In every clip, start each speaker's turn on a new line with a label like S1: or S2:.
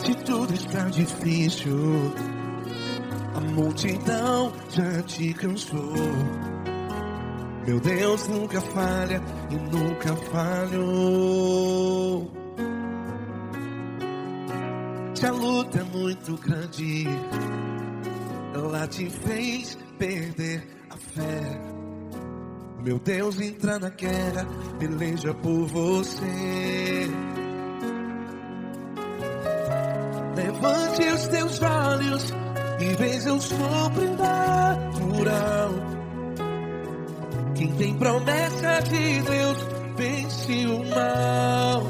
S1: Se tudo está difícil, a multidão já te cansou. Meu Deus nunca falha e nunca falhou. Se a luta é muito grande, ela te fez perder a fé. Meu Deus entra na guerra, peleja por você. Levante os teus olhos e veja o sobrenatural. Quem tem promessa de Deus vence o mal.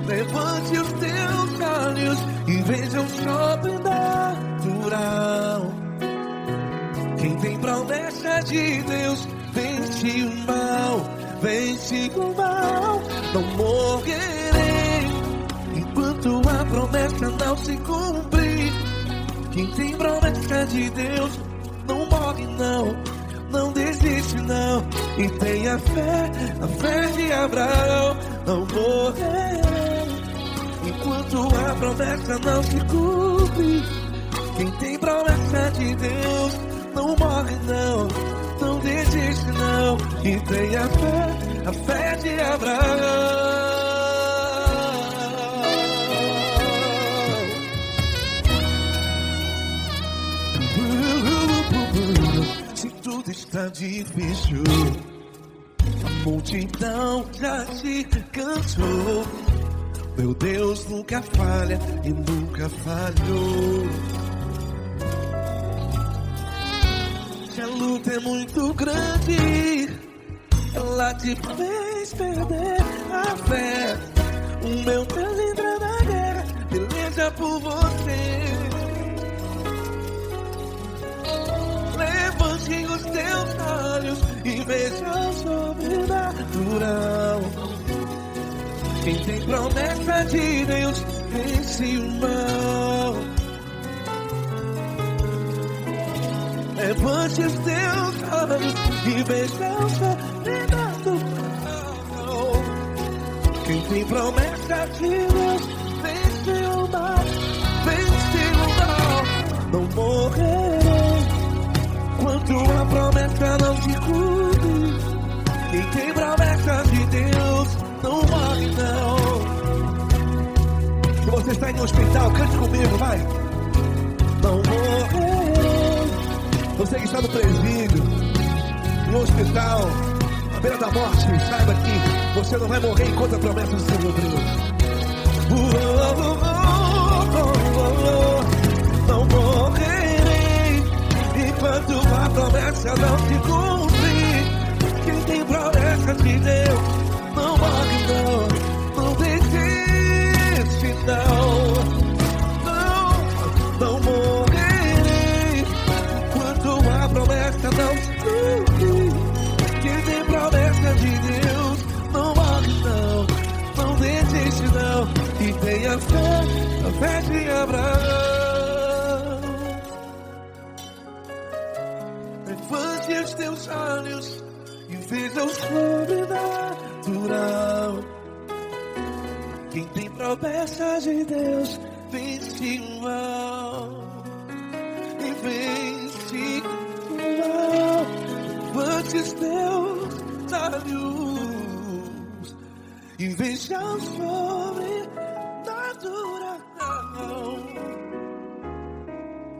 S1: Levante os teus olhos e veja o sobrenatural. Quem tem promessa de Deus vence o mal. Vence o mal. Não morrerei enquanto a promessa não se cumprir. Quem tem promessa de Deus não morre não, não desiste não. E tenha fé, a fé de Abraão. Não morrerei enquanto a promessa não se cumpre. Quem tem promessa de Deus não morre não, não desiste não. E tenha fé, a fé de Abraão. Se tudo está difícil, a multidão já te cansou. Meu Deus nunca falha e nunca falhou. Se a luta é muito grande, ela te fez perder a fé. O meu Deus entra na guerra, peleja por você. Levante os teus olhos e veja o sobrenatural. Quem tem promessa de Deus vence o mal. Levante os teus olhos e veja o sobrenatural. Quem tem promessa de Deus vence o mal. Vence o mal. Não morrerei enquanto a promessa não se cumpre. Quem tem promessa de Deus não morre não. Se você está em um hospital, cante comigo, vai. Não morrerei. Você que está no presídio, no hospital, à beira da morte, saiba que você não vai morrer enquanto a promessa não se cumprir. Não morrerei enquanto a promessa não se cumprir. Quem tem promessa de Deus não morre não, não desiste não. Não morrerei enquanto a promessa não se cumprir. Quem tem promessa de Deus não morre não, não desiste não. E tenha fé, a fé de Abraão. Levante os teus olhos e veja o sobrenatural. Quem tem promessa de Deus vence o mal. E vence o mal. Levante os teus olhos e veja o sobrenatural.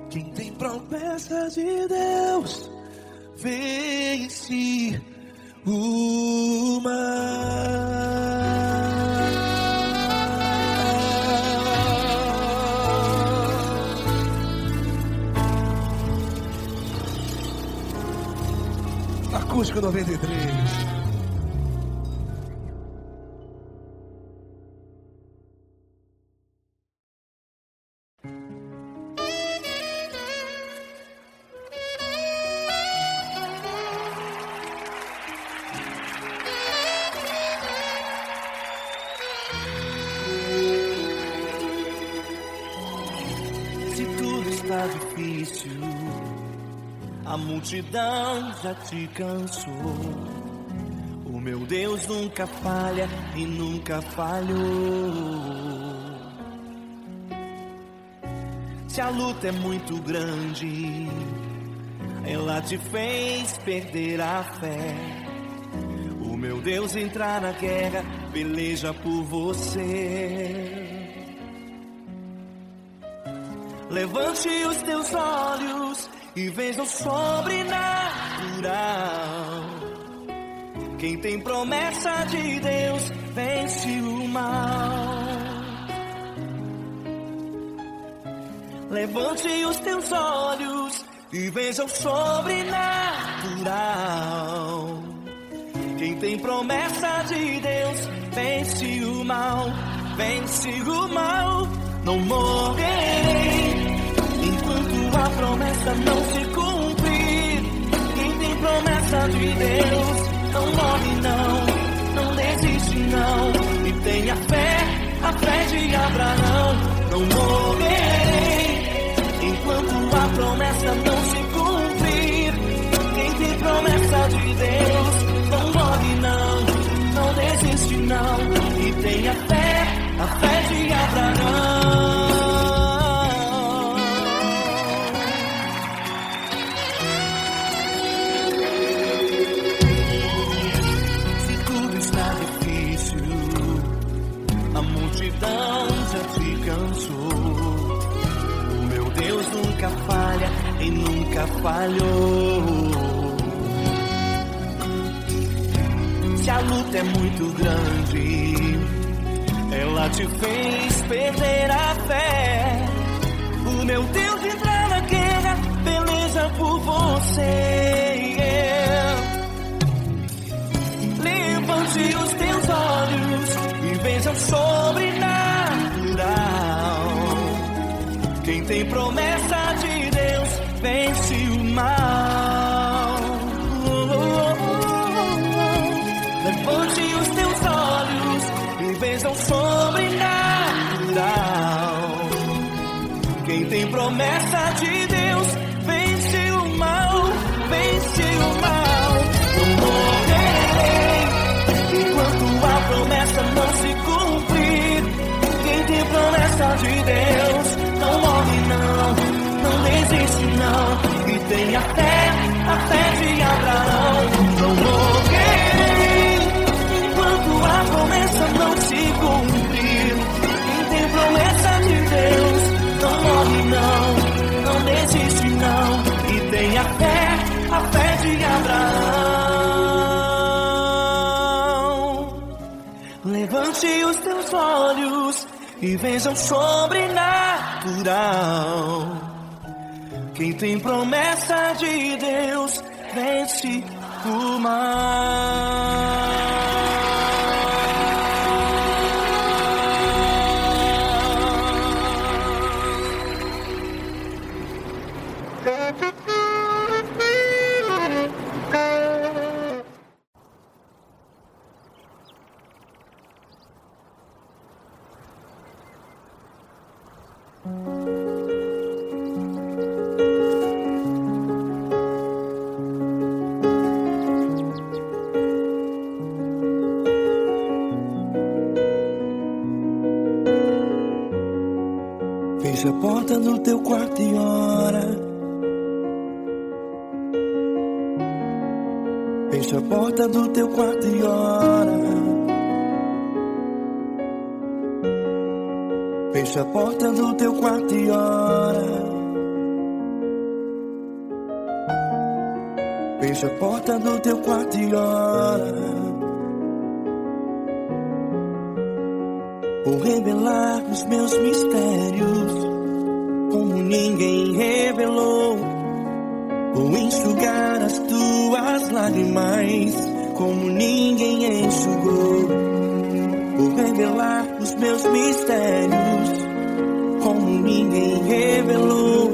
S1: Quem tem promessa de Deus vence o mal. Acústico 93.
S2: Difícil, a multidão já te cansou. O
S1: meu Deus nunca falha e nunca falhou. Se a luta é muito grande, ela te fez perder a fé. O meu Deus entrar na guerra, peleja por você. Levante os teus olhos e veja o sobrenatural. Quem tem promessa de Deus vence o mal. Levante os teus olhos e veja o sobrenatural. Quem tem promessa de Deus vence o mal, vence o mal. Não morrerei enquanto a promessa não se cumprir. Quem tem promessa de Deus não morre não desiste não. E tenha fé, a fé de Abraão. Não morrerei enquanto a promessa não se cumprir. Quem tem promessa de Deus não morre não desiste não. E tenha fé, a fé de Abraão. Se tudo está difícil, a multidão já te cansou. O meu Deus nunca falha e nunca falhou. Se a luta é muito grande, ela te fez perder a fé. O meu Deus entrar na guerra, peleja por você. Levante os teus olhos e veja o sobrenatural. Quem tem promessa de Deus vence o mal. Levante os teus olhos e veja o sobrenatural. Quem tem promessa de Deus vence o mal, vence o mal. Não morrerei enquanto a promessa não se cumprir. Quem tem promessa de Deus não morre não desiste não. E tenha fé, a fé de Abraão. Não morrerei enquanto a promessa não se cumprir. Quem tem promessa de Deus não morre não desiste não. E tenha fé, a fé de Abraão. Levante os teus olhos e veja o sobrenatural. Quem tem promessa de Deus vence o mal. Fecha a porta do teu quarto e ora. Fecha a porta do teu quarto e ora. Fecha a porta do teu quarto e ora. Fecha a porta do teu quarto e ora. Vou revelar os meus mistérios como ninguém revelou. Vou enxugar as tuas lágrimas como ninguém enxugou. Vou revelar os meus mistérios como ninguém revelou.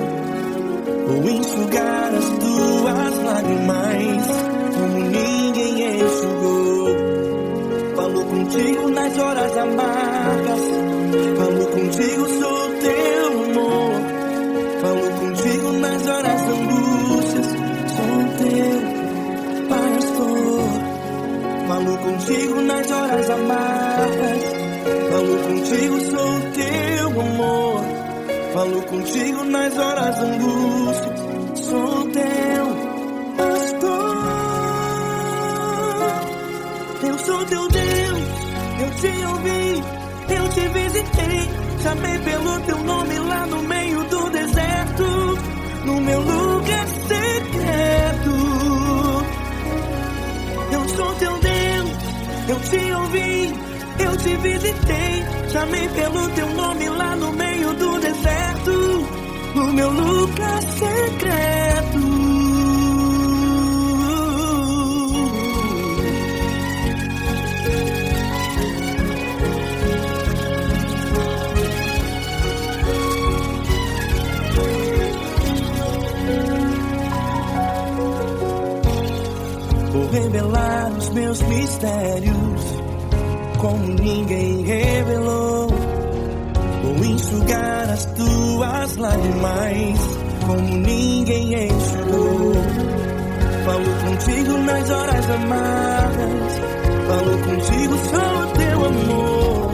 S1: Vou enxugar as tuas lágrimas como ninguém enxugou. Falo contigo nas horas amargas, falo contigo sobre teu amor. Falo contigo nas horas da angústias, sou teu pastor. Falo contigo nas horas amargas. Falo contigo, sou o teu amor. Falo contigo nas horas angústias. Sou o teu pastor. Eu sou teu Deus, eu te ouvi, eu te visitei. Chamei pelo teu nome lá no meio do deserto, no meu lugar secreto. Eu sou teu Deus, eu te ouvi, eu te visitei. Chamei pelo teu nome lá no meio do deserto, no meu lugar secreto. Vou revelar os meus mistérios como ninguém revelou. Vou enxugar as tuas lágrimas como ninguém enxugou. Falo contigo nas horas amargas. Falo contigo, sou o teu amor.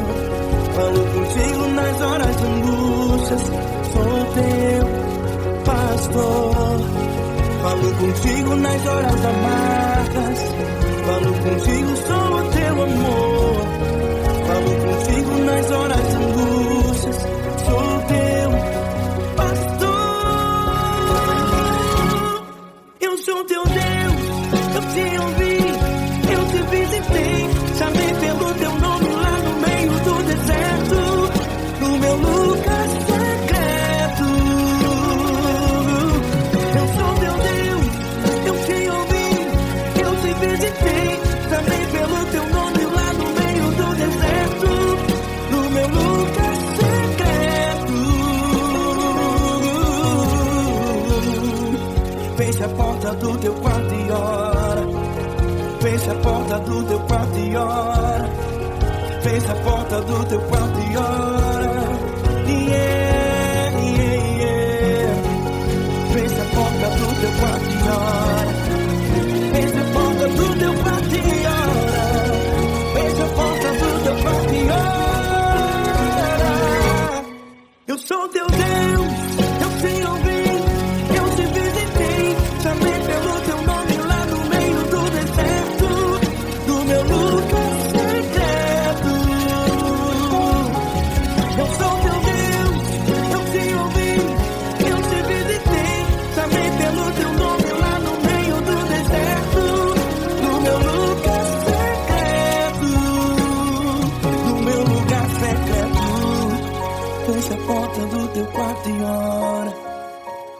S1: Falo contigo nas horas angústias. Sou o teu pastor. Falo contigo nas horas amargas. Falo contigo, sou o teu amor. Falo contigo nas horas angústias. Sou o teu pastor. Eu sou teu Deus, eu te ouvi, eu te visitei. Chamei pelo teu nome lá no meio do deserto, no meu lugar secreto. Eu sou teu Deus, eu te ouvi, eu te visitei. Chamei pelo teu nome lá no meio do deserto, no meu lugar secreto. Feche a porta do teu quarto e ora. Feche a porta do teu quarto e ora. Feche a porta do teu quarto e ora. Yeah, yeah, yeah. Feche a porta do teu quarto e ora. Feche a porta do teu quarto e ora. Feche a porta do teu quarto e ora. Eu sou teu Deus, eu te ouvi, eu te visitei. Chamei pelo teu nome lá no meio do deserto, no meu lugar secreto. Eu sou teu Deus, eu te ouvi, eu te visitei. Chamei pelo teu nome lá no meio do deserto, no meu lugar secreto, no meu lugar secreto. Fecha a porta do teu quarto e ora.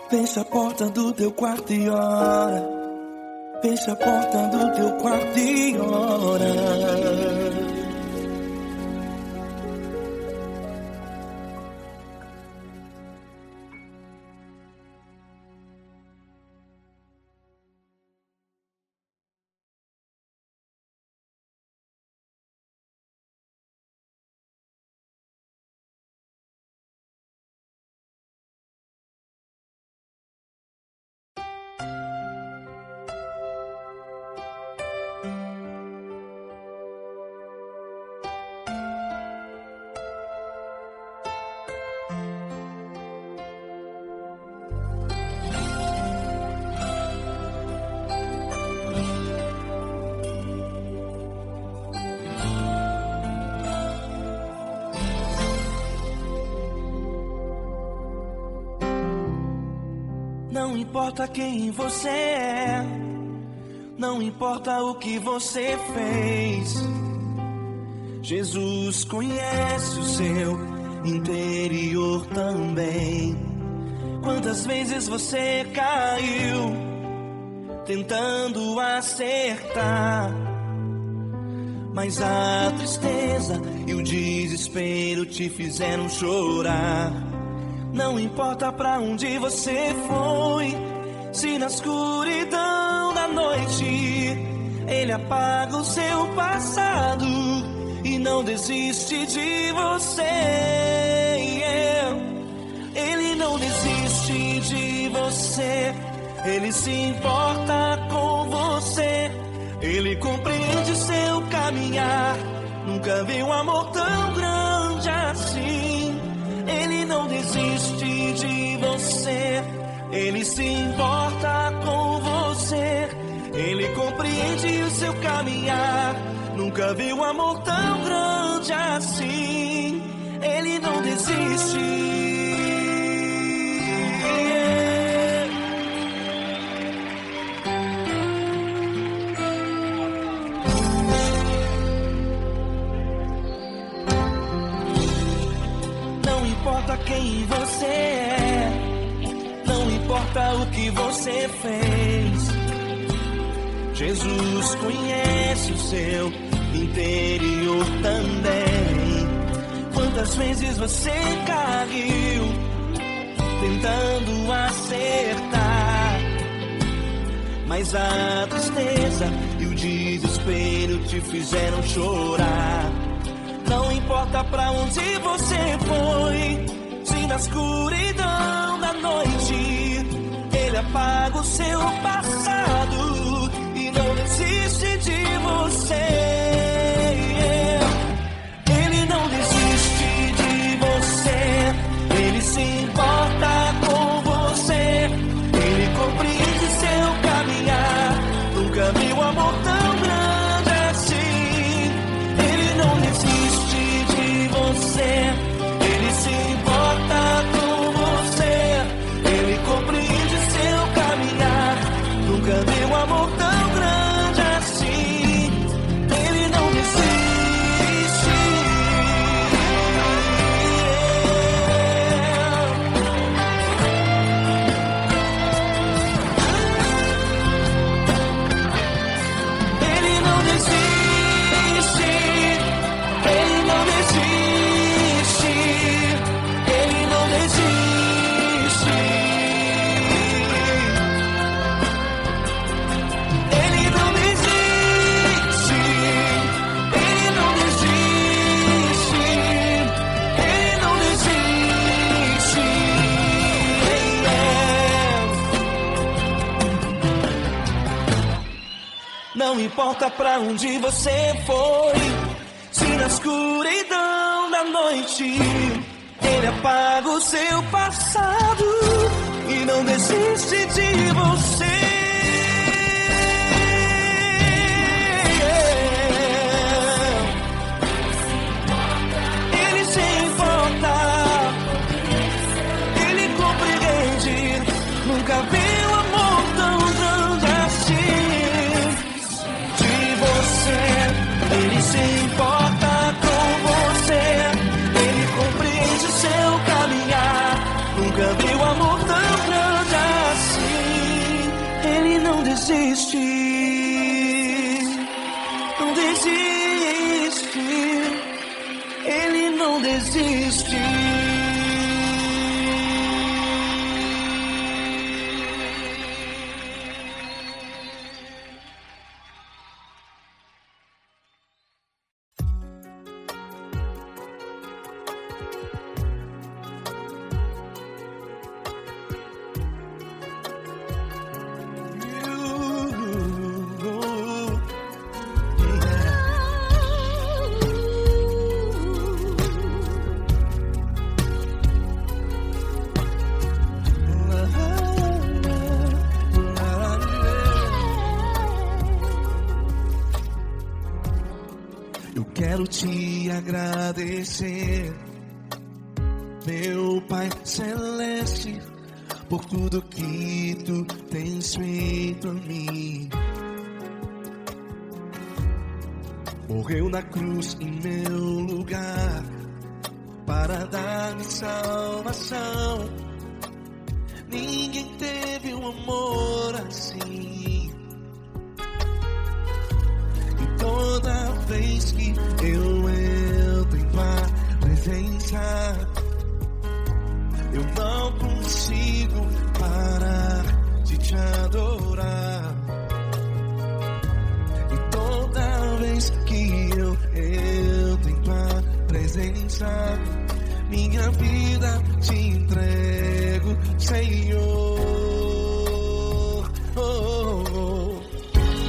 S1: Fecha a porta do teu quarto e ora. Fecha a porta do teu quarto e ora. Não importa quem você é, não importa o que você fez, Jesus conhece o seu interior também. Quantas vezes você caiu tentando acertar, mas a tristeza e o desespero te fizeram chorar. Não importa pra onde você foi, se na escuridão da noite Ele apaga o seu passado e não desiste de você. Ele não desiste de você, Ele se importa com você. Ele compreende seu caminhar. Nunca vi um amor tão grande assim. Ele não desiste de você. Ele se importa com você. Ele compreende o seu caminhar. Nunca vi um amor tão grande assim. Ele não desiste. Não importa quem você é, não importa o que você fez, Jesus conhece o seu interior também. Quantas vezes você caiu tentando acertar, mas a tristeza e o desespero te fizeram chorar. Não importa pra onde você foi, se na escuridão da noite Ele apaga o seu passado e não desiste de você. Ele não desiste de você. Ele se importa com você. Ele compreende seu caminhar. Nunca vi um amor tão grande assim. Ele não desiste de você. Ele se importa com você. Ele compreende seu caminhar. Nunca vi um amor tão grande assim. Ele não desiste. Ele não desiste. Ele não desiste. Ele não desiste. Ele não desiste. Ele não desiste. Ele não desiste. Não importa pra onde você foi, se na escuridão da noite Ele apaga o seu passado e não desiste de você. Ele se importa, Ele compreende. Nunca vi um amor tão grande assim de você. Ele se importa com você. Ele compreende seu caminhar. Nunca vi um amor tão grande assim. Ele não desiste. Não desiste. Ele não desiste. Eu quero te agradecer, meu Pai Celeste, por tudo que tu tens feito a mim. Morreu na cruz em meu lugar para dar-me salvação. Ninguém teve um amor assim. E toda vez que eu entro em tua presença, eu não consigo parar de te adorar. E toda vez que eu entro em tua presença, minha vida te entrego, Senhor.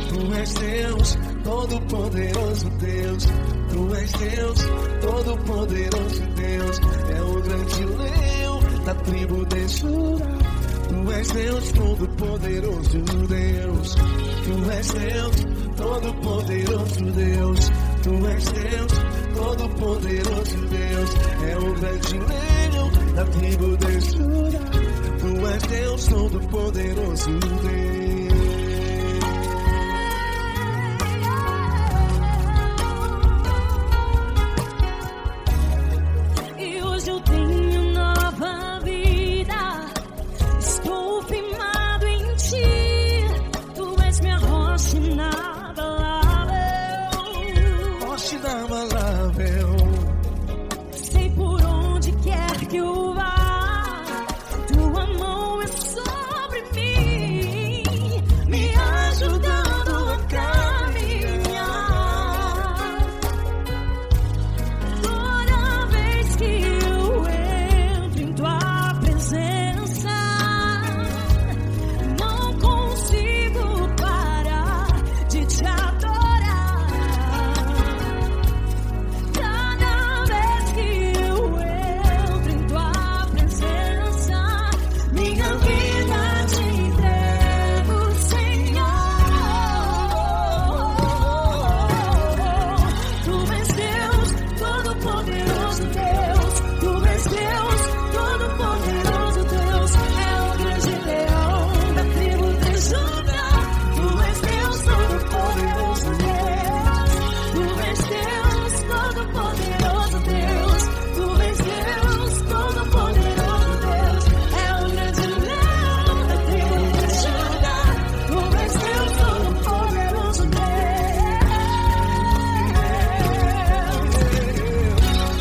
S1: Tu és és Deus, todo-poderoso Deus. Tu és Deus, todo-poderoso Deus. É o grande leão da tribo de Judá. Tu és Deus, todo-poderoso Deus. Tu és Deus, todo-poderoso Deus. Tu és Deus, todo-poderoso Deus. É o grande leão da tribo de Judá. Tu és Deus, todo-poderoso Deus.
S2: E hoje eu tenho nova vida. Estou firmado em ti. Tu és minha rocha inabalável.
S1: Rocha inabalável.
S2: Sei por onde quer que eu vá. Tua mão é sobre mim, me ajudando a caminhar. Toda vez que eu entro em tua presença, não consigo parar de te adorar. Cada vez que eu entro em tua presença, minha vida te entrego, Senhor. Tu és Deus, todo-poderoso Deus. Tu és Deus, todo-poderoso Deus. É o grande leão da tribo de Judá. Tu és Deus, todo-poderoso Deus. Tu és Deus, todo-poderoso Deus. Tu és Deus, todo-poderoso Deus. É o grande leão da tribo de Judá. Tu és Deus, todo-poderoso Deus.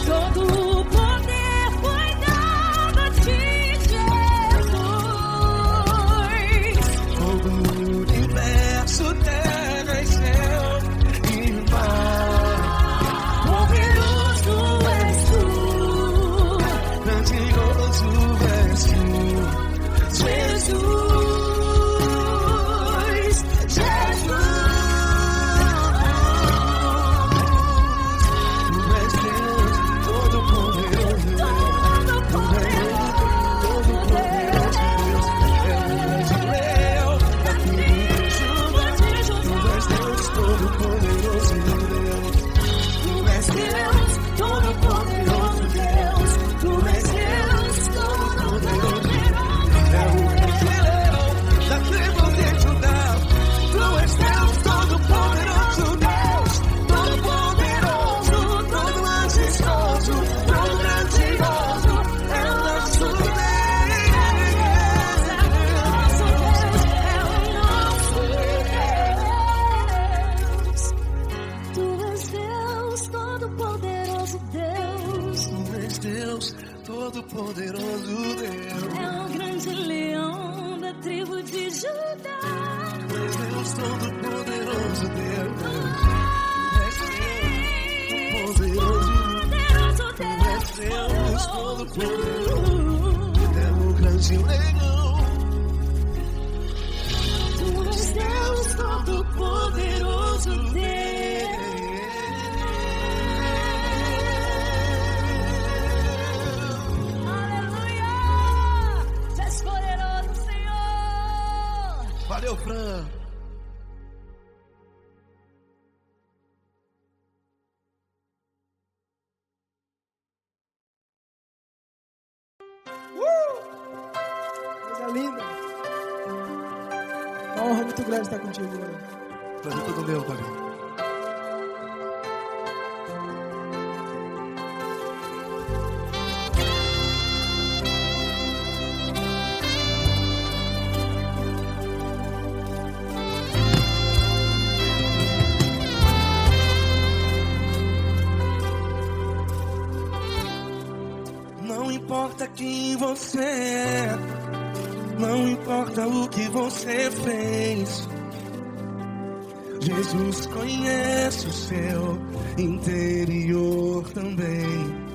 S2: Todo o poder foi dado a ti, Jesus.
S1: Todo o universo, terra e céu e mar.
S2: Poderoso és tu,
S1: Grandioso és tu,
S2: Jesus.
S1: Tu és Deus, todo-poderoso Deus. Tu és Deus, todo-poderoso Deus. É o grande leão da tribo de Judá. Tu és Deus, todo-poderoso Deus.
S2: Tu és Deus, todo-poderoso Deus. Tu és Deus, todo-poderoso.
S1: É o grande leão da tribo de Judá. Tu és Deus, todo-poderoso Deus. Todo-poderoso, todo majestoso, todo grandioso. É o nosso Deus.
S2: Tu és Deus, todo-poderoso Deus.
S1: Tu és Deus, todo-poderoso Deus.
S2: É o grande leão da tribo de Judá.
S1: Tu és Deus, todo-poderoso Deus. Tu és Deus,
S2: Poderoso
S1: tu és Deus, todo-poderoso.
S2: Deus.
S1: É o grande leão.
S2: Tu és Deus, todo-poderoso Deus. Aleluia! Tu és poderoso, Senhor.
S1: Valeu, Fran.
S3: Coisa linda. Uma honra muito grande estar contigo, mano.
S1: Prazer todo meu, Fabinho. Não importa quem você é, não importa o que você fez, Jesus conhece o seu interior também.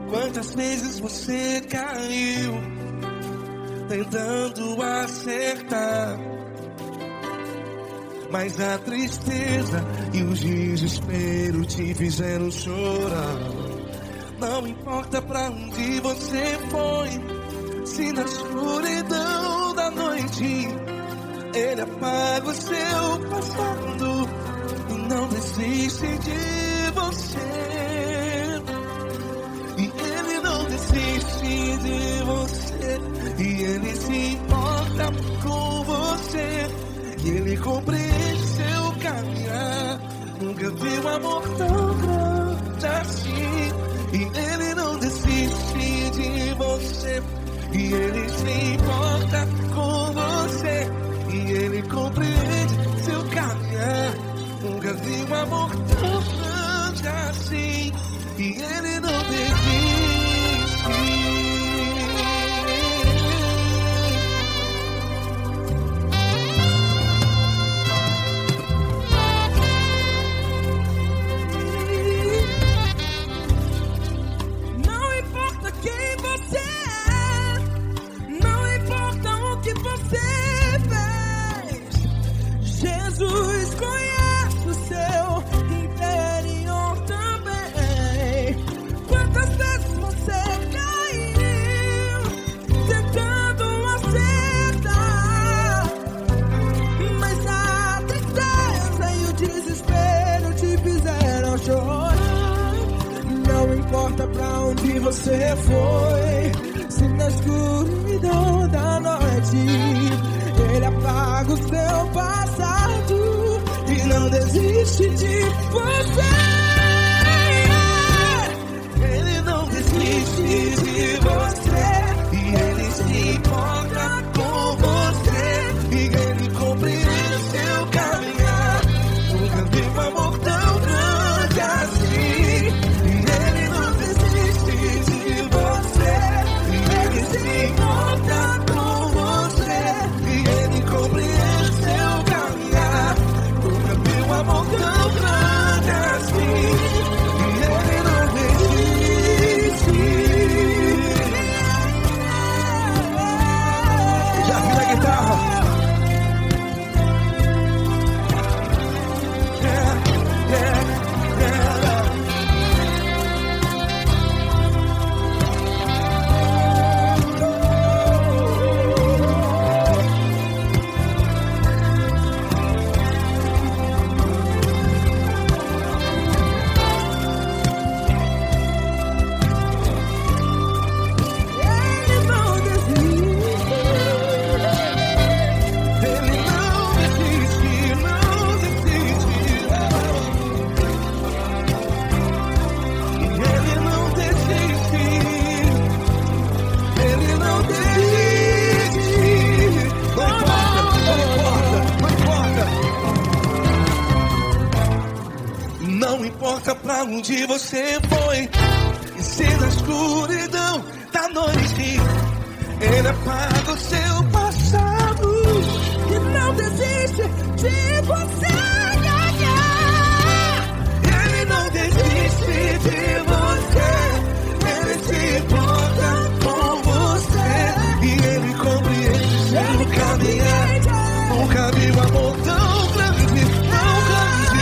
S1: Quantas vezes você caiu tentando acertar, mas a tristeza e o desespero te fizeram chorar. Não importa pra onde você foi, se na escuridão da noite Ele apaga o seu passado e não desiste de você. E Ele não desiste de você, e Ele se importa com você, e Ele compreende seu caminhar. Nunca vi um amor tão grande assim. E Ele não desiste de você, e Ele se importa com você, e Ele compreende seu caminhar. Nunca vi um amor tão grande assim. E Ele não desiste.
S3: Jesus conhece o seu interior também. Quantas vezes você caiu tentando acertar, mas a tristeza e o desespero te fizeram chorar. Não importa pra onde você foi, se na escuridão da noite Ele apaga o seu passado e não desiste de você.
S1: Ele não desiste de você, e Ele se importa com você, e Ele compreende seu caminhar. Nunca vi um amor tão grande assim. E Ele não desiste de você, e Ele se importa com você, e Ele compreende seu caminhar. Nunca vi um amor tão grande assim. E Ele não desiste. Já vi a guitarra. Não importa pra onde você foi, e se na escuridão da noite Ele apaga o seu passado
S3: E não desiste de você.
S1: Ele não desiste de você, Ele se importa com você, e Ele compreende seu caminhar. Nunca vi um amor tão grande, tão grande.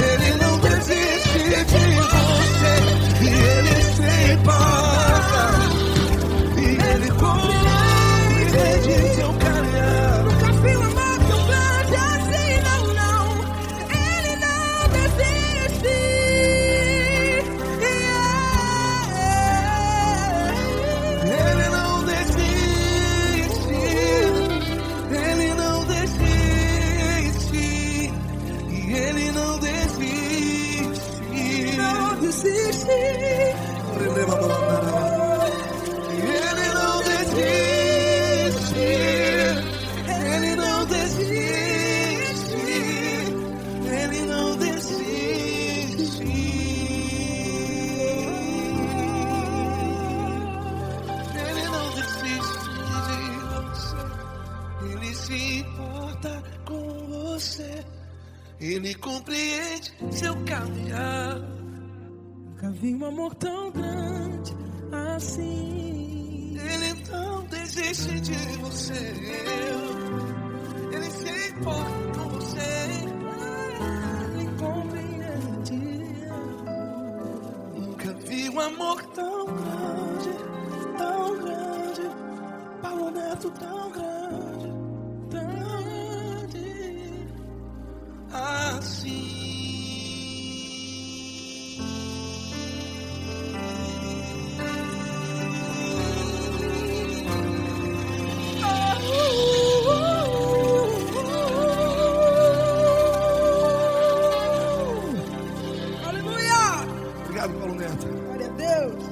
S1: Ele não desiste de você, e Ele se importa, e Ele compreende seu caminhar.
S3: Nunca vi um amor tão grande assim, não, não. Ele não desiste.
S1: Ele não desiste, Ele não desiste, e Ele não desiste.
S3: Não desiste.
S1: Ele não desiste, Ele não desiste, Ele não desiste. Ele não desiste de você, Ele se importa com você, Ele compreende seu caminhar.
S3: Nunca vi um amor tão grande assim.
S1: Ele não desiste de você, Ele se importa com você.
S3: Ele compreende.
S1: Nunca vi um amor tão grande, Paulo Neto tão grande, assim.
S3: Aleluia!
S1: Obrigado, Paulo Neto.
S3: Glória a Deus.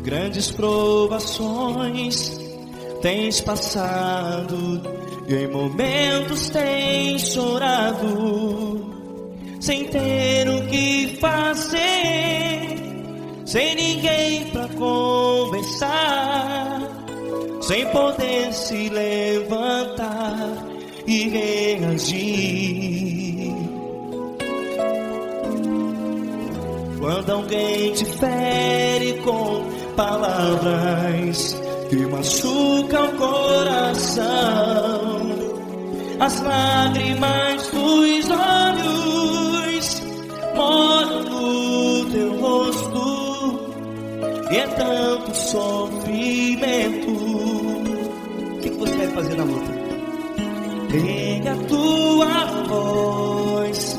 S4: Grandes provações tens passado e em momentos tens chorado, sem ter o que fazer, sem ninguém pra conversar, sem poder se levantar e reagir. Quando alguém te fere com palavras que machucam o coração, as lágrimas dos olhos molham no teu rosto, e é tanto sofrimento. O que você vai fazer na luta? Pega a tua voz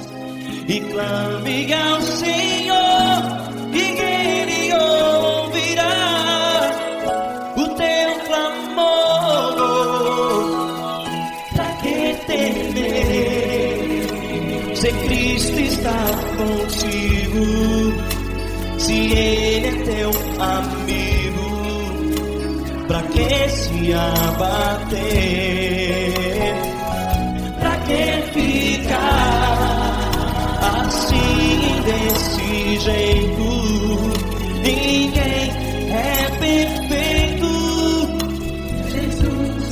S4: e clame ao Senhor, e Ele ouvirá o teu clamor. Pra que temer, se Cristo está contigo, se Ele é teu amigo? Pra que se abater? Pra que ficar assim, desse jeito? Ninguém é perfeito. Jesus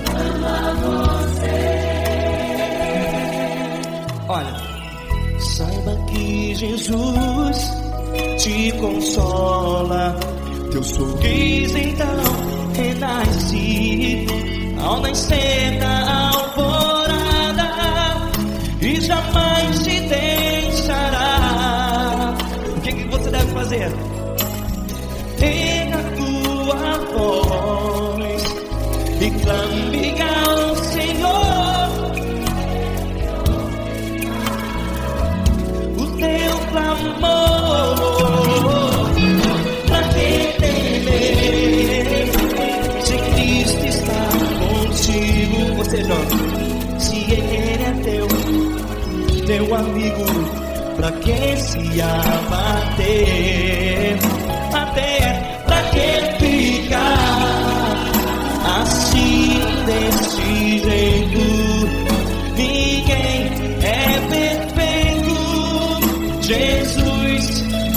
S4: ama você. Olha, saiba que Jesus te consola, teu sorriso então renasce ao nascer da alvorada, e jamais te deixará. O que você deve fazer? Pega a tua voz e clame ao Senhor, o teu clamor. Pra que temer, se Cristo está contigo? Você joga. Se Ele é teu amigo, pra que se abater? Até pra que ficar assim, desse jeito? Ninguém é perfeito. Jesus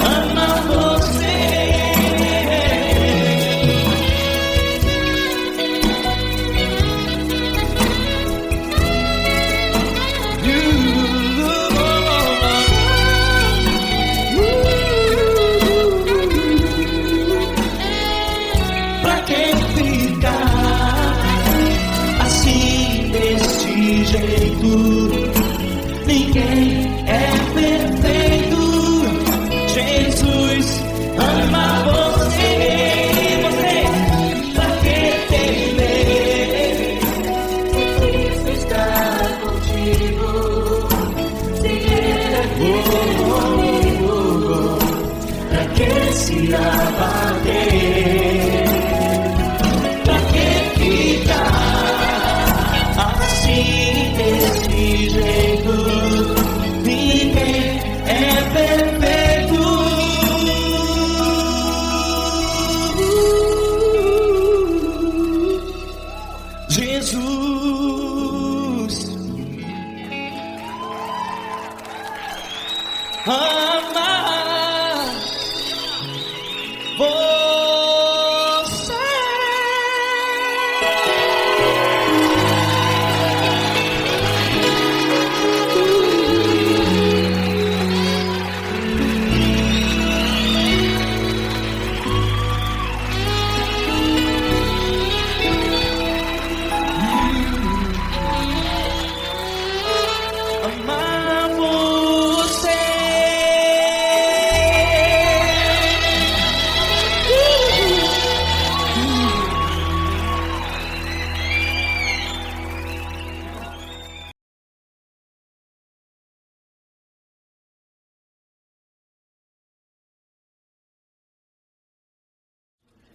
S4: ama você. Ninguém é perfeito. Jesus ama você. Você, pra que temer? Cristo está contigo. Se Ele é teu amigo, pra que se abater? Pra que ficar assim, desse jeito?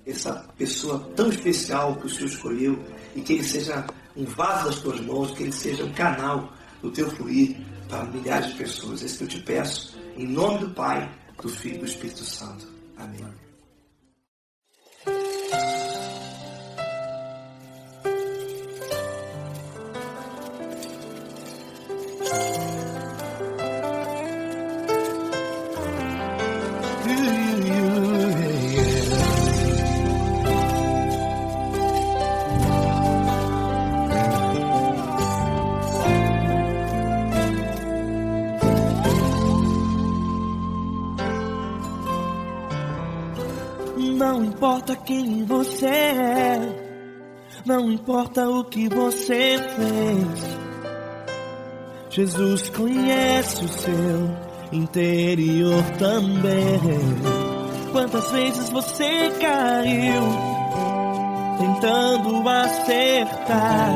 S5: essa pessoa tão especial que o Senhor escolheu, e que ele seja um vaso das tuas mãos, que ele seja um canal do teu fluir para milhares de pessoas. É isso que eu te peço, em nome do Pai, do Filho e do Espírito Santo. Amém.
S1: Não importa quem você é, não importa o que você fez, Jesus conhece o seu interior também. Quantas vezes você caiu tentando acertar,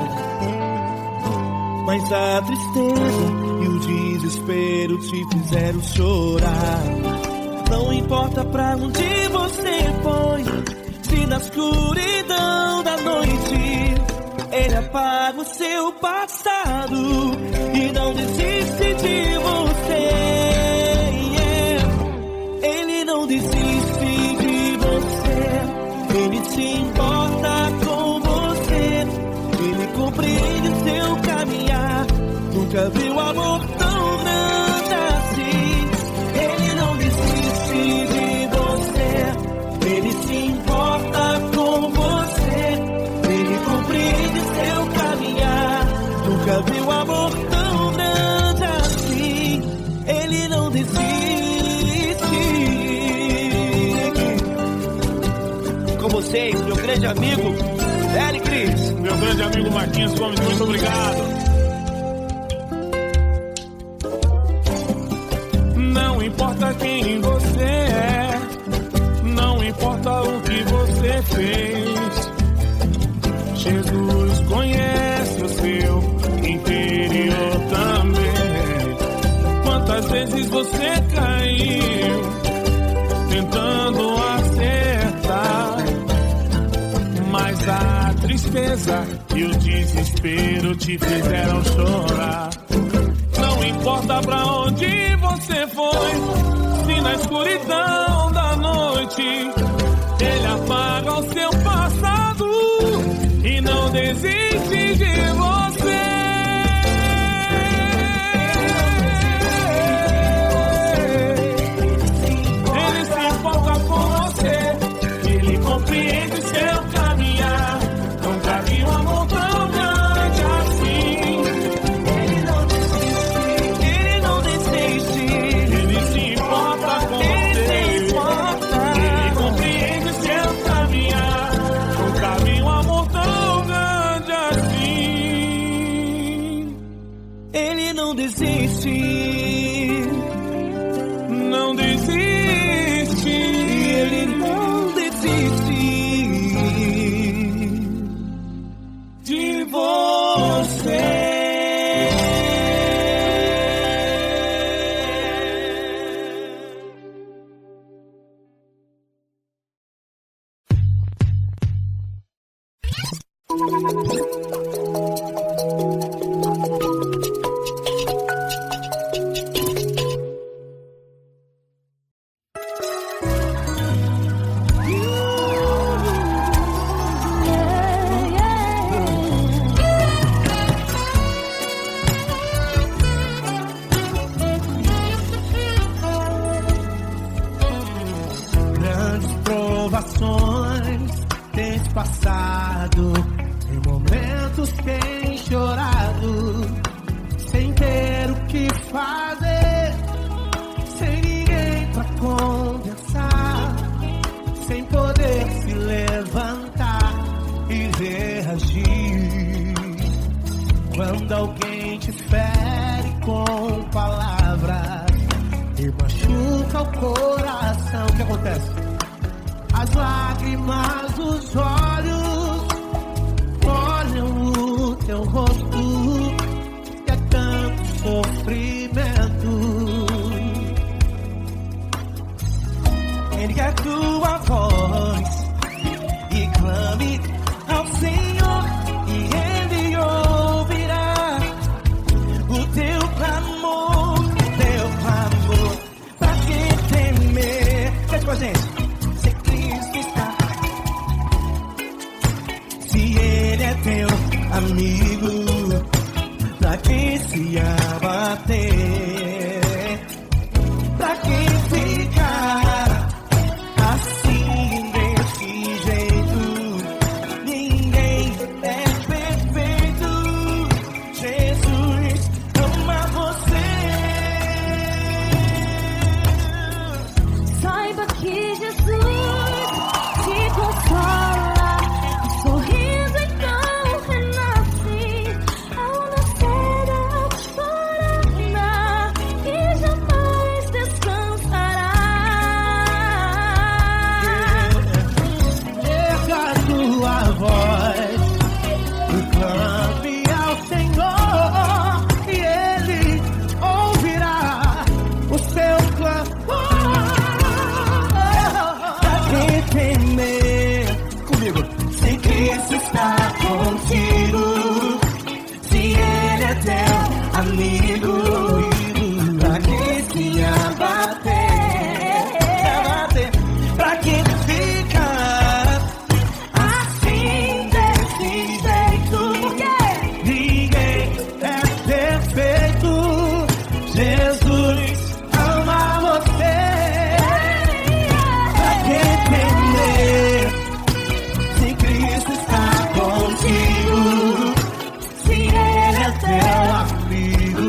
S1: mas a tristeza e o desespero te fizeram chorar. Não importa pra onde você foi, se na escuridão da noite Ele apaga o seu passado e não desiste de você. Ele não desiste de você, Ele se importa com você, Ele compreende o seu caminhar. Nunca viu amor tão grande assim. Ele não desiste de você, Ele se importa com você, Ele compreende seu caminhar. Nunca viu amor tão grande assim. Ele não desiste. Com vocês, meu grande amigo Eli Cris.
S6: Meu grande amigo Marquinhos Gomes, muito obrigado. Não importa quem você é, não importa o que você fez, Jesus conhece o seu interior também. Quantas vezes você caiu tentando acertar, mas a tristeza e o desespero te fizeram chorar. Não importa pra onde você foi, se na escuridão da noite Ele apaga o seu passado e não desiste de você. Ele se importa com você, Ele compreende seu caminhar. Nunca vi um amor tão grande assim.
S1: Ele não desiste,
S6: não desiste,
S1: Ele não desiste de você.
S3: Grandes provações tens passado, em momentos tens chorado, sem ter o que fazer, sem ninguém pra conversar, sem poder se levantar e reagir. Quando alguém te fere com palavras e machuca o coração, o que acontece? As lágrimas dos olhos olham o teu rosto, e é tanto sofrimento. Ele é tua voz
S1: amigo, pra quem se abater, pra quem ficar assim desse jeito. Ninguém é perfeito. Jesus ama você.
S2: Saiba que Jesus te consola, o sorriso então renasce ao nascer da aurora e jamais descansará.
S1: Erga a tua voz, clame ao Senhor e Ele ouvirá o seu clamor. Pra que temer? Comigo. Se Cristo está contigo, se Ele é teu amigo, pra que se abater? Pra que ficar assim desse jeito? Ninguém é perfeito. Jesus ama você. Pra que temer? Se Cristo está contigo, se Ele é teu amigo,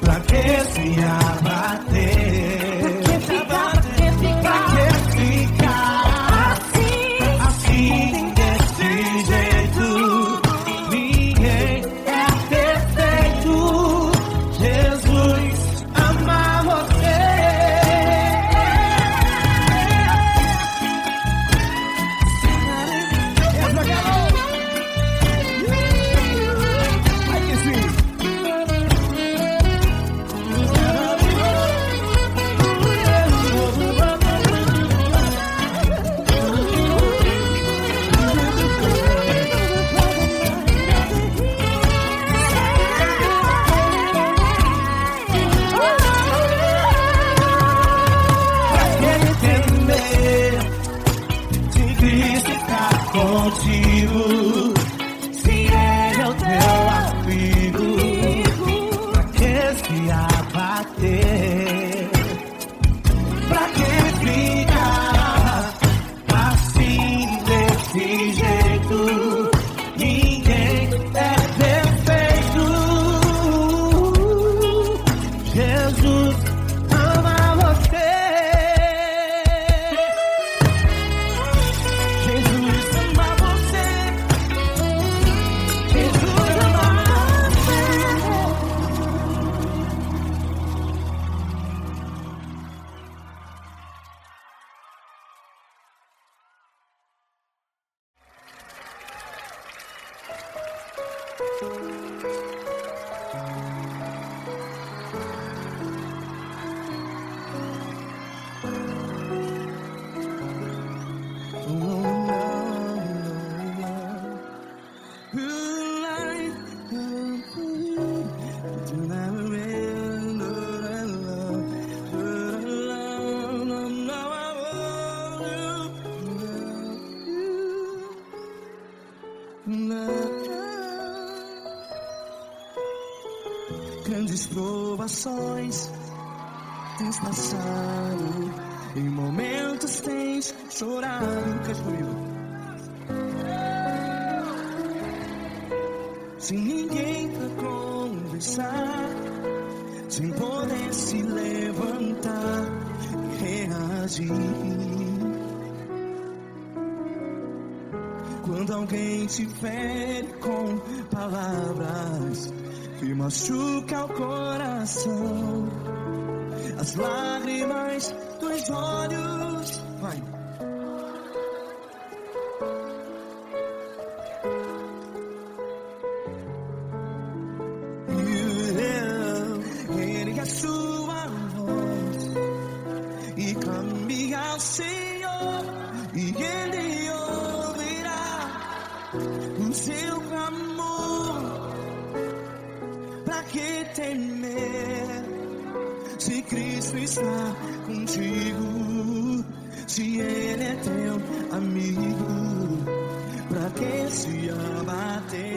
S1: pra que se abater? Pra que ficar assim desse jeito? Ninguém é perfeito. Jesus ama você. Ai que sim. Ele temer, se Cristo está contigo, se Ele é o teu amigo, pra que se abater? Pra que ficar assim desse jeito? Ninguém é perfeito. Jesus ama você. Jesus ama você. Jesus ama você. Grandes provações tens passado, em momentos tens chorado. Cante comigo. Sem ninguém pra conversar, sem poder se levantar e reagir. Quando alguém te fere com palavras que machuca o coração, as lágrimas dos olhos, vai. Ergue a sua voz e clame ao Senhor, e Ele ouvirá o seu clamor. Pra que temer, se Cristo está contigo, se Ele é teu amigo? pra quem se abater.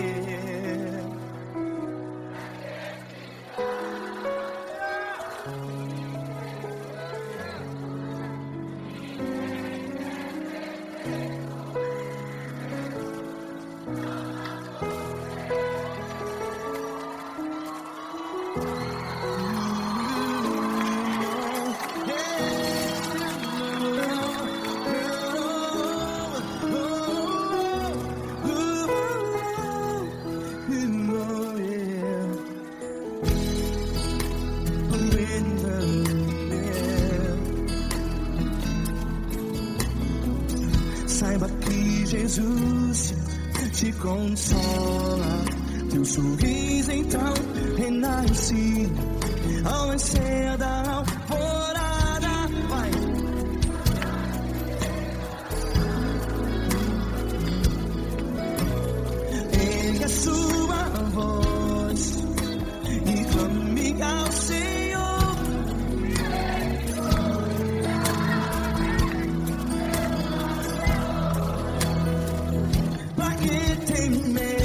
S1: Saiba que Jesus te consola, teu sorriso então renasce ao nascer da alvorada. Vai. Ergue a sua voz e clame ao Senhor. Pra que temer?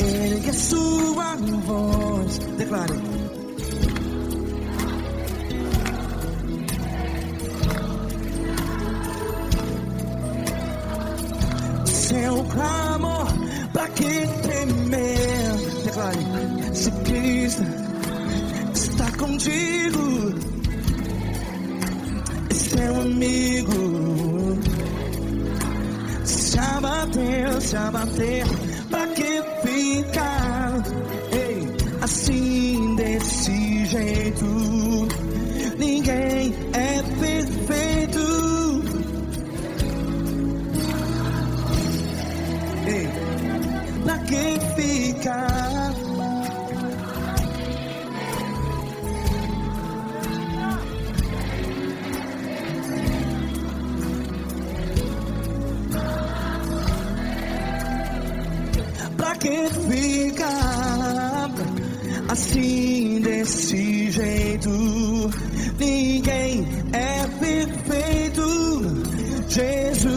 S1: Ergue a sua voz, declare. Seu clamor, pra que temer? Declare. Se Cristo está contigo, é seu amigo. Se abater, pra que ficar? Ei, assim desse jeito, ninguém é perfeito. Ei, pra que ficar? Pra que ficar assim desse jeito? Ninguém é perfeito. Jesus,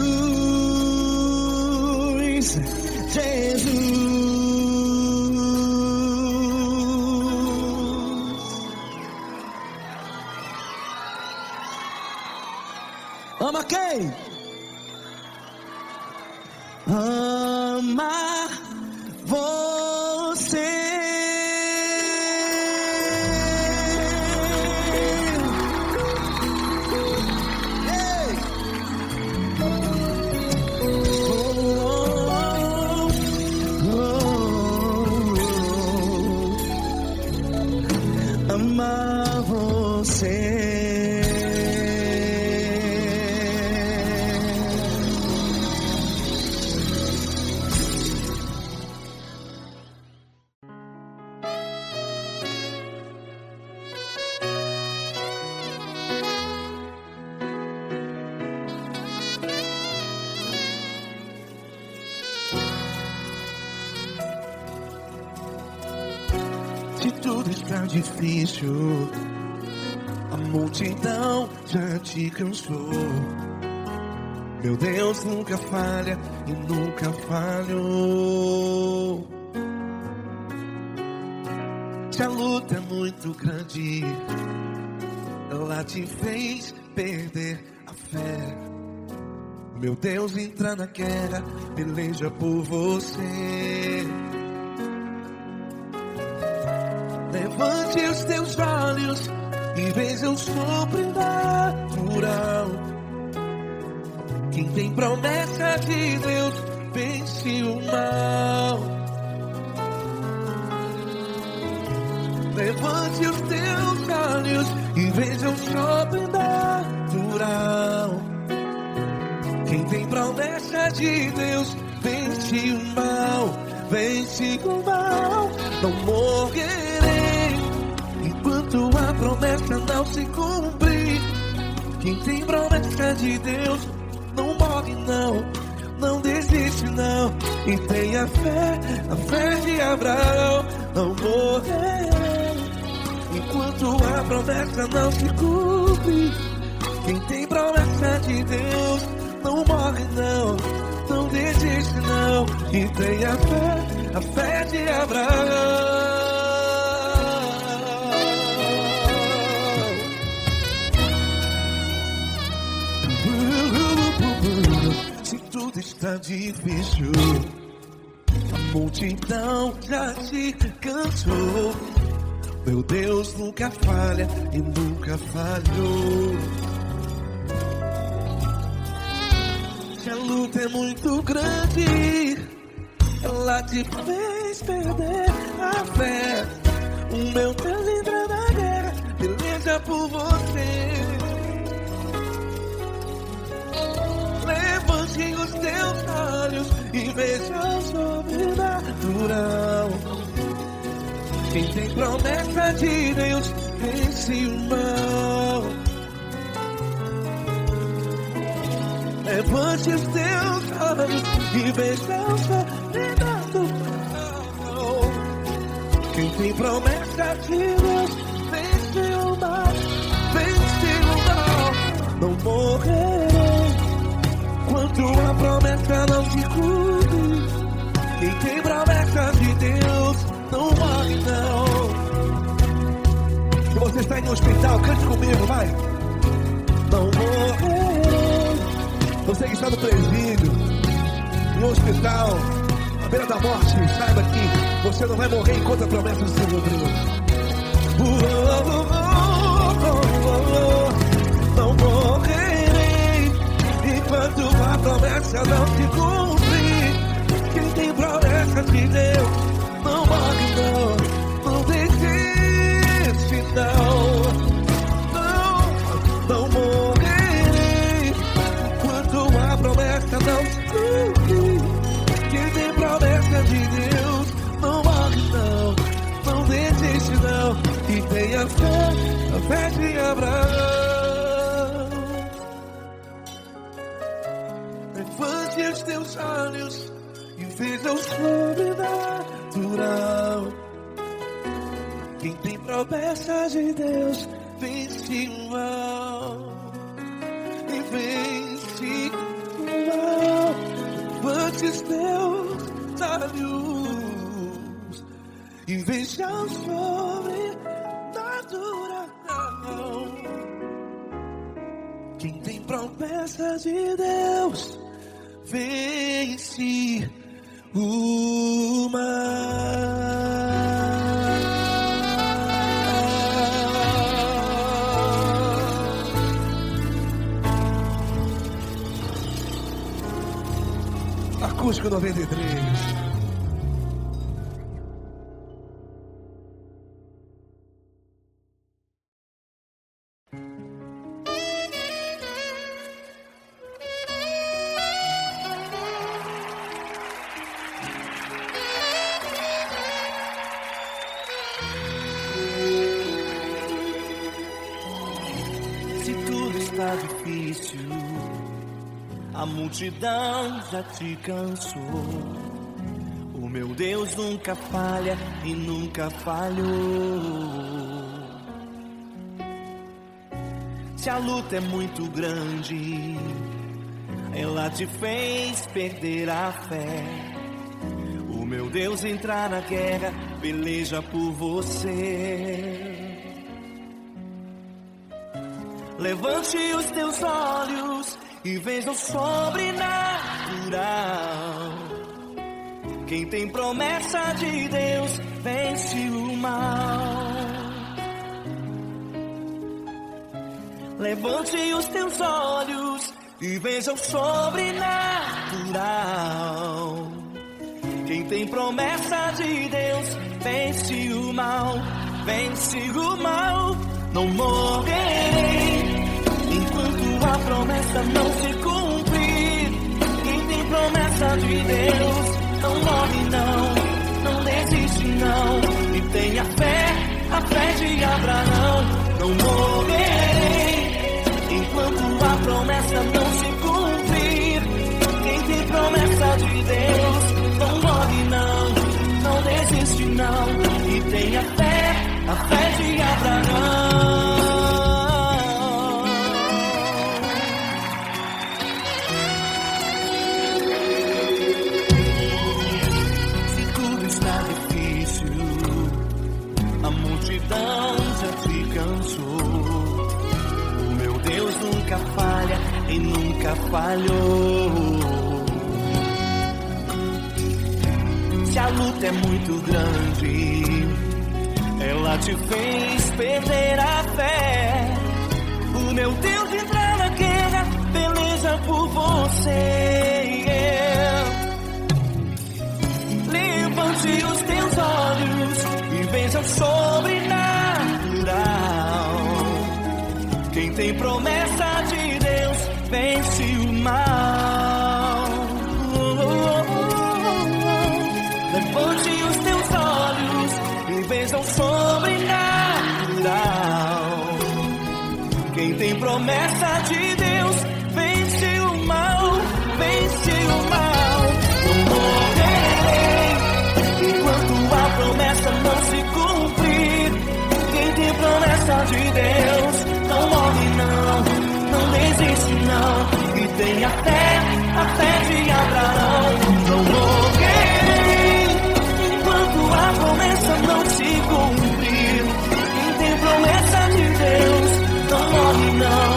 S1: Jesus. Ama quem? Ama você. Ei. Ama você. Se tudo está difícil, a multidão já te cansou. Meu Deus nunca falha e nunca falhou. Se a luta é muito grande, ela te fez perder a fé. Meu Deus entra na guerra, peleja por você. Levante os teus olhos e veja o sobrenatural. Quem tem promessa de Deus vence o mal. Levante os teus olhos e veja o sobrenatural. Quem tem promessa de Deus vence o mal. Vence o mal. Não morrerei enquanto a promessa não se cumprir. Quem tem promessa de Deus não morre não, não desiste não. E tenha fé, a fé de Abraão. Não morrerei enquanto a promessa não se cumpre. Quem tem promessa de Deus não morre não, não desiste não. E tenha fé, a fé de Abraão. Se tudo está difícil, a multidão já te cansou. Meu Deus nunca falha e nunca falhou. Se a luta é muito grande, ela te fez perder a fé. O meu Deus entra na guerra, peleja por você. Levante os teus olhos e veja o sobrenatural. Quem tem promessa de Deus vence o mal. Levante os teus olhos e veja o sobrenatural. Quem tem promessa de Deus vence o mal. Vence o mal. Não morrerei enquanto a promessa não se cumpre. Quem tem promessa de Deus não morre não. Se você está em um hospital, cante comigo, vai. Não morrerei. Você que está no presídio, em um hospital, à beira da morte, saiba que você não vai morrer enquanto a promessa não se cumpriu. Não morrerei enquanto a promessa não se cumprir. Quem tem promessa de Deus não morre não, não desiste não. Não morrerei enquanto a promessa não se cumprir. Quem tem promessa de Deus não morre não, não desiste não. E tenha fé, a fé de Abraão. Levante os teus olhos e veja o sobrenatural. Quem tem promessa de Deus vence o mal. E vence o mal. Levante os teus olhos e veja o sobrenatural. Quem tem promessa de Deus vence o mal. Acústico 93.
S4: Difícil, a multidão já te cansou. O
S1: meu Deus nunca falha e nunca falhou. Se a luta é muito grande, ela te fez perder a fé. O meu Deus entrar na guerra, peleja por você. Levante os teus olhos e veja o sobrenatural. Quem tem promessa de Deus vence o mal. Levante os teus olhos e veja o sobrenatural. Quem tem promessa de Deus vence o mal, vence o mal. Não morrerei enquanto a promessa não se cumprir. Quem tem promessa de Deus não morre não, não desiste não. E tenha fé, a fé de Abraão. Não morrerei enquanto a promessa não se cumprir. Quem tem promessa de Deus não morre não, não desiste não. E tenha fé, a fé de Abraão. Se tudo está difícil, a multidão já te cansou. O meu Deus nunca falha e nunca falhou. Se a luta é muito grande, ela te fez perder a fé. O meu Deus entrar na guerra, peleja por você. Levante os teus olhos e veja o sobrenatural. Quem tem promessa de Deus vence o mal. Levante os teus olhos e veja o sobrenatural. Quem tem promessa de Deus vence o mal, vence o mal. Não morrerei enquanto a promessa não se cumprir. Quem tem promessa de Deus não morre não, não desiste não. E tenha fé, a fé de Abraão. Não morrerei enquanto a promessa não se cumprir. Quem tem promessa de Deus não morre não,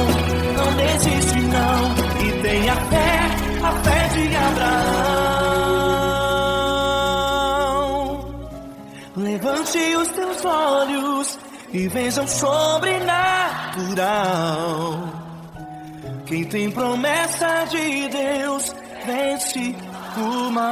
S1: não desiste não. E tenha fé, a fé de Abraão. Levante os teus olhos e veja o sobrenatural. Quem tem promessa de Deus vence o mal.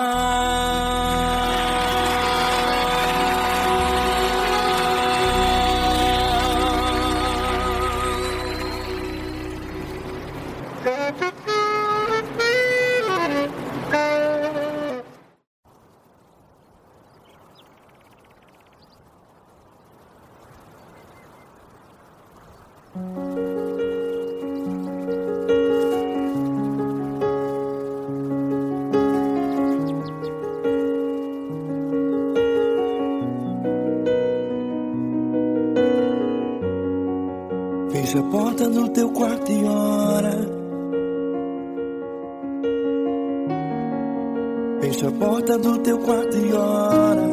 S1: Fecha a porta do teu quarto e ora. Fecha a porta do teu quarto e ora.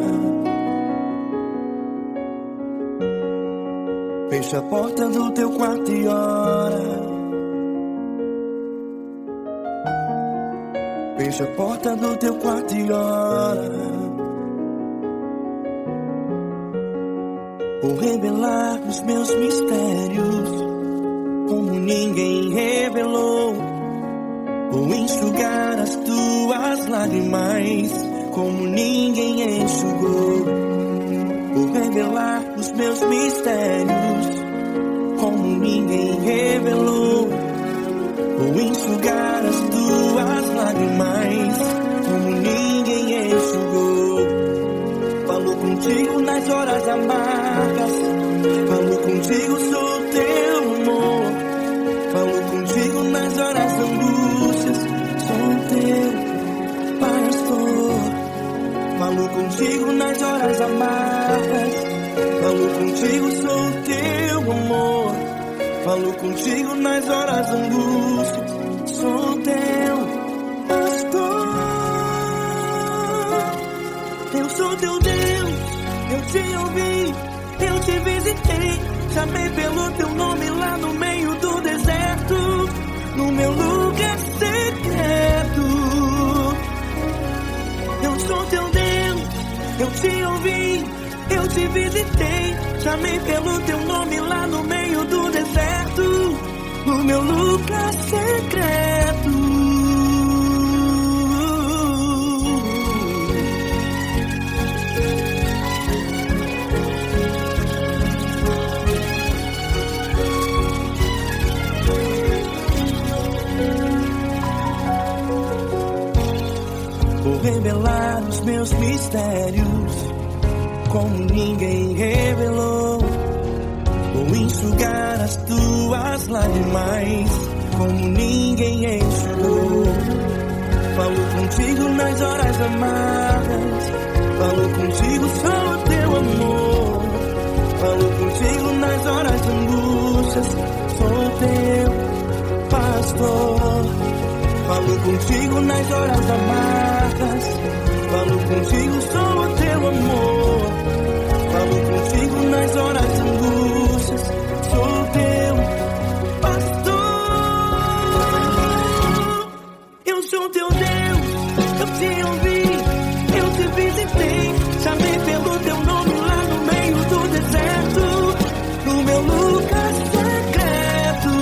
S1: Fecha a porta do teu quarto e ora. Fecha a porta do teu quarto e ora. Vou revelar os meus mistérios como ninguém revelou. Vou enxugar as tuas lágrimas como ninguém enxugou. Vou revelar os meus mistérios como ninguém revelou. Vou enxugar as tuas lágrimas como ninguém enxugou. Falo contigo nas horas amargas, falo contigo sobre teu amor. Falo contigo nas horas angústias, sou teu pastor. Falo
S3: Falo contigo nas horas amargas. Falo contigo, sou o teu amor. Falo contigo nas horas da angústia. Sou teu pastor. Eu sou teu Deus. Eu te ouvi, eu te visitei. Chamei pelo teu nome lá no meio do deserto, no meu lugar secreto. Eu sou teu Deus, eu te ouvi, eu te visitei. Chamei pelo teu nome lá no meio do deserto, no meu lugar secreto. Vou revelar os meus mistérios como ninguém revelou. Vou enxugar as tuas lágrimas como ninguém enxugou. Falo contigo nas horas amargas. Falo contigo, sou o teu amor. Falo contigo nas horas de angústias. Sou teu pastor. Falo contigo nas horas amargas. Falo contigo, sou o teu amor. Falo contigo nas horas de angústias. Sou teu pastor. Eu sou teu Deus. Eu te ouvi, eu te visitei. Chamei pelo teu nome lá no meio do deserto, no meu lugar secreto.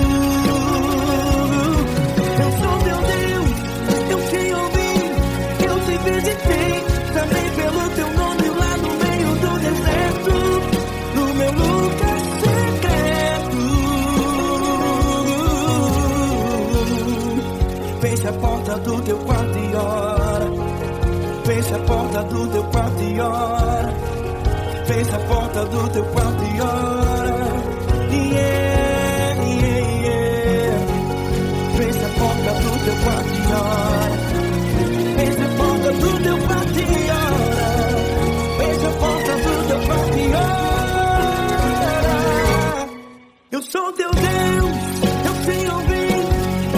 S3: Eu sou teu Deus. Eu te ouvi, eu te visitei. Chamei pelo teu nome lá no meio do deserto, no meu lugar secreto. Fecha a porta do teu quarto e ora. Fecha a porta do teu quarto e ora. Fecha a porta do teu quarto e ora. Yeah, yeah, yeah. Fecha a porta do teu quarto e ora. Fecha a porta do teu quarto e ora. Fecha a porta do teu quarto e ora. Eu sou teu Deus, eu te ouvi,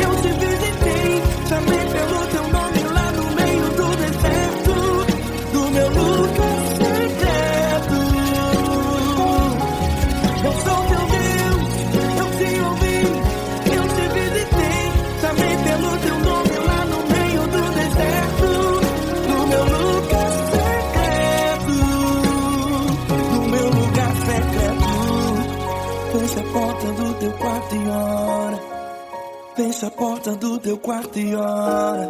S3: eu te visitei. Chamei pelo teu nome lá no meio do deserto, no meu lugar secreto. Eu sou teu Deus, eu te ouvi, eu te visitei. Chamei pelo teu nome lá no meio do deserto, no meu lugar secreto, no meu lugar secreto. Fecha a porta do teu quarto e ora. Fecha a porta do teu quarto e ora.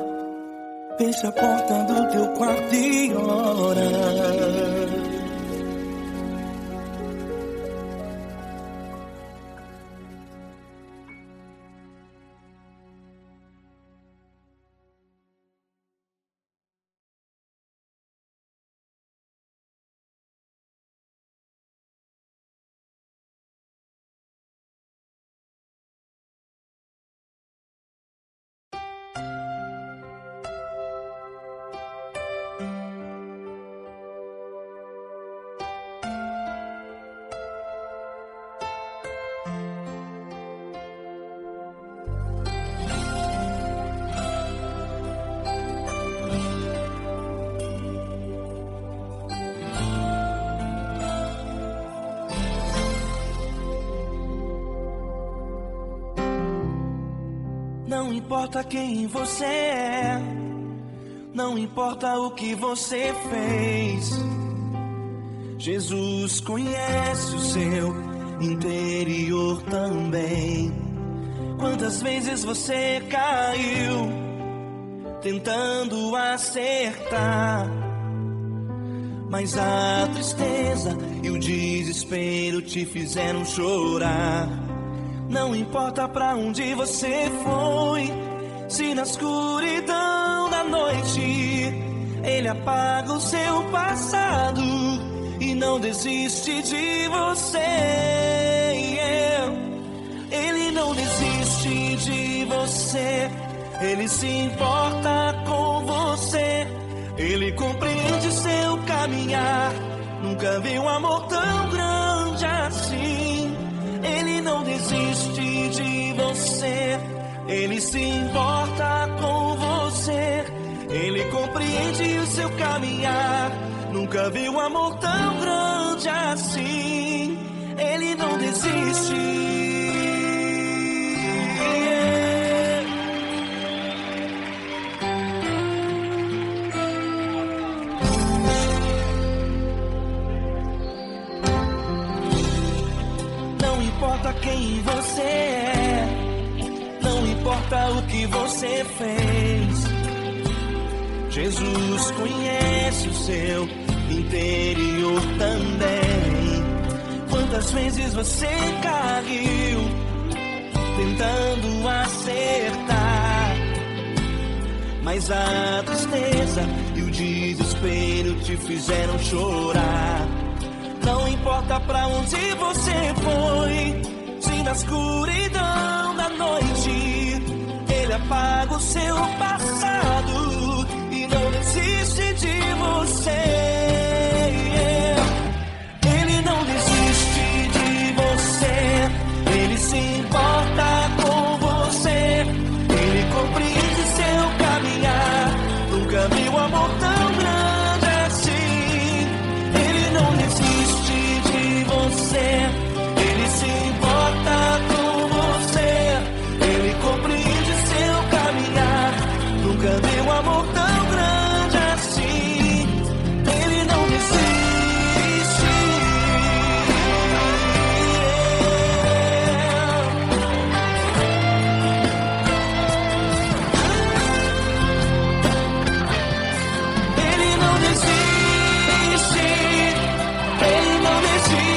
S3: Fecha a porta do teu quarto e ora. Não importa quem você é, não importa o que você fez, Jesus conhece o seu interior também. Quantas vezes você caiu tentando acertar, mas a tristeza e o desespero te fizeram chorar. Não importa pra onde você foi, se na escuridão da noite Ele apaga o seu passado e não desiste de você. Ele não desiste de você, Ele se importa com você, Ele compreende seu caminho.
S1: caminhar. Nunca vi um amor tão grande assim. Ele não desiste de você, ele se importa com você, ele compreende o seu caminhar. Nunca vi um amor tão grande assim. Ele não desiste. Não importa quem você é, não importa o que você fez, Jesus conhece o seu interior também. Quantas vezes você caiu tentando acertar, mas a tristeza e o desespero te fizeram chorar. Não importa pra onde você foi, se na escuridão da noite ele apaga o seu passado e não desiste de você. Ele não desiste de você, ele se importa com você, ele compreende seu caminhar. Nunca vi um amor tão grande assim. Ele não desiste de você, ele se importa com você, ele compreende seu caminhar. Nunca vi um amor tão grande assim. Ele não desiste. Ele não desiste.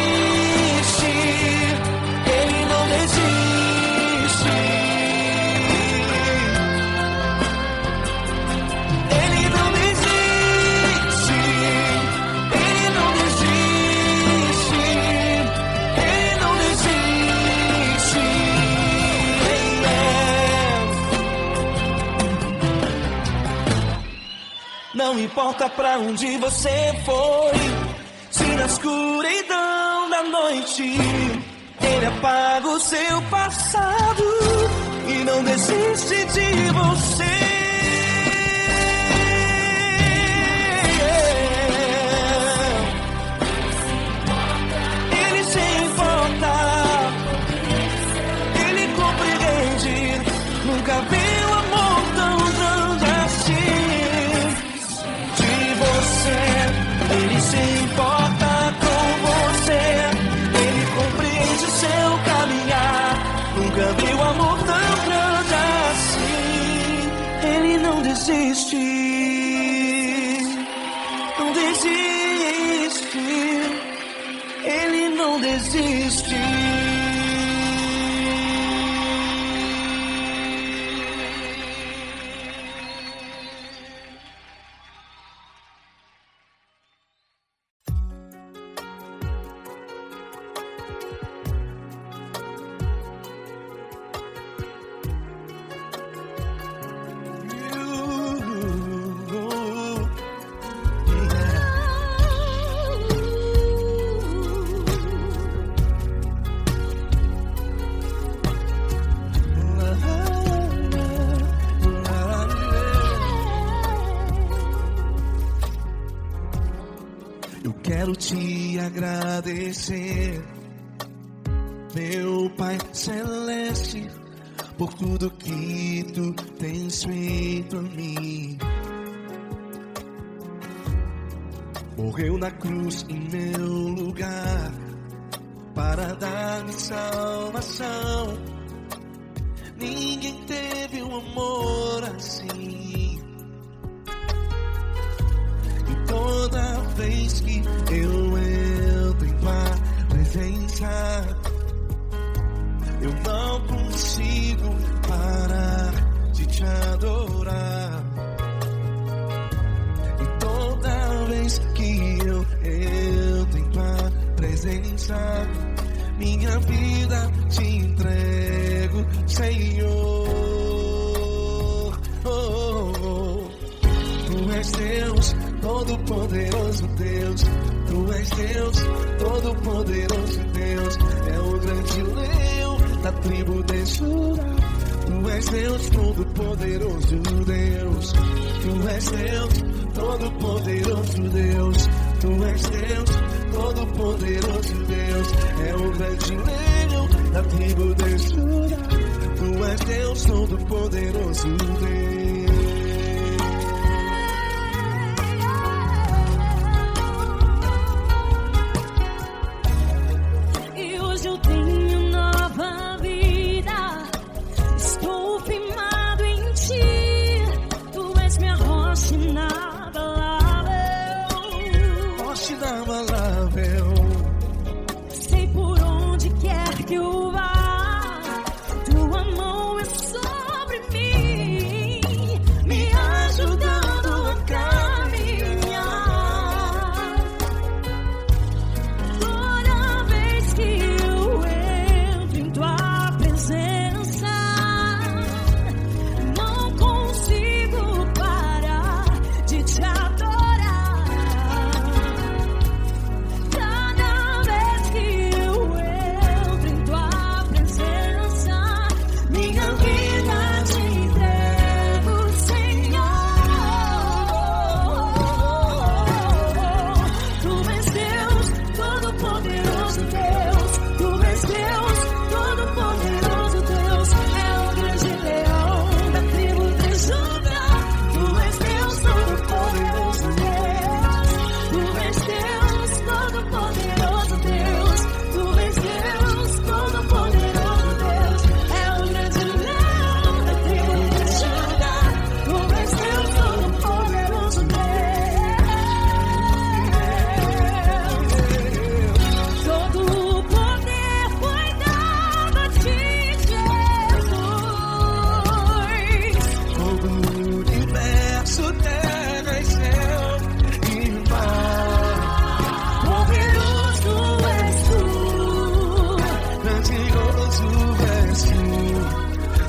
S1: Ele não desiste. Ele não desiste. Ele não desiste. Ele não desiste. Ele não desiste. Não importa pra onde você foi, se na escuridão da noite ele apaga o seu passado e não desiste de você. Ele se importa, ele compreende. Nunca vi um amor tão grande assim. De você, ele se importa com você, ele compreende seu caminhar. Nunca vi um amor tão grande assim. Ele não desiste, não desiste, ele não desiste. Eu quero te agradecer, meu Pai Celeste, por tudo que tu tens feito a mim. Morreu na cruz em meu lugar para dar-me salvação. Ninguém teve um amor assim. E toda vez que eu entro em tua presença, eu não consigo parar de te adorar. E toda vez que eu entro em tua presença, minha vida te entrego, Senhor. Tu és Deus, Todo-Poderoso Deus, Tu és Deus, Todo-Poderoso Deus, é o grande leão da tribo de Judá. Tu és Deus, Todo-Poderoso Deus, Tu és Deus, Todo-Poderoso Deus, Tu és Deus, Todo-Poderoso Deus, é o grande leão da tribo de Judá. Tu és Deus, Todo-Poderoso Deus.
S2: E hoje eu tenho nova vida, estou firmado em Ti. Tu és minha rocha inabalável,
S1: Rocha inabalável.
S2: sei por onde quer que eu vá, Tua mão é sobre mim, me ajudando a caminhar. Toda vez que eu entro em Tua presença, não consigo parar de Te adorar. Cada vez que eu entro em Tua presença, minha vida Te entrego, Senhor. Tu és Deus, Todo-Poderoso Deus, Tu és Deus, Todo-Poderoso Deus, é o grande leão da tribo de Judá. Tu és Deus, Todo-Poderoso Deus, Tu és Deus, Todo-Poderoso Deus, Tu és Deus, Todo-Poderoso Deus, é o grande leão da tribo de Judá. Tu és Deus, Todo-Poderoso Deus. Todo o poder foi dado a Ti, Jesus.
S1: Todo o universo, terra e céu e mar.
S2: Poderoso és Tu,
S1: Grandioso és Tu,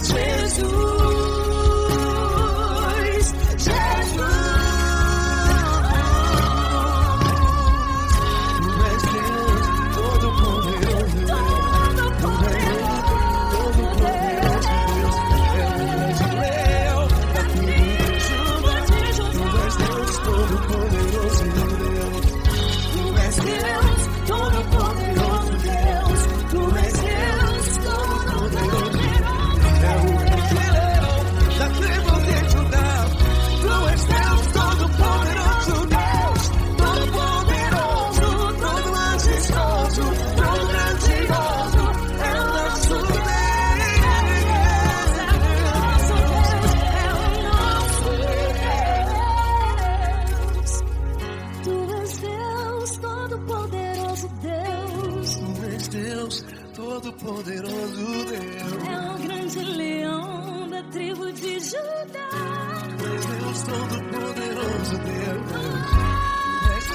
S2: Jesus.
S1: Tu és Deus, Todo-Poderoso Deus, Todo-Poderoso Deus, é o grande leão da tribo de Judá. Tu és Deus, Todo-Poderoso Deus,
S2: Tu és Deus, Todo-Poderoso Deus, Tu és Deus, Todo-Poderoso
S1: é o grande leão da tribo de Judá. Tu és Deus, Todo-Poderoso Deus, Todo-Poderoso, todo majestoso, todo grandioso, é o nosso Deus.
S2: Tu és Deus, Todo-Poderoso Deus,
S1: Tu és Deus, Todo-Poderoso Deus.
S2: é o grande leão da tribo de Judá.
S1: Tu és Deus, Todo-Poderoso Deus. Tu és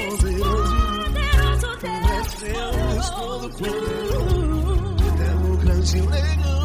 S1: Deus, Poderoso. Tu és Deus, Todo-Poderoso. É o grande leão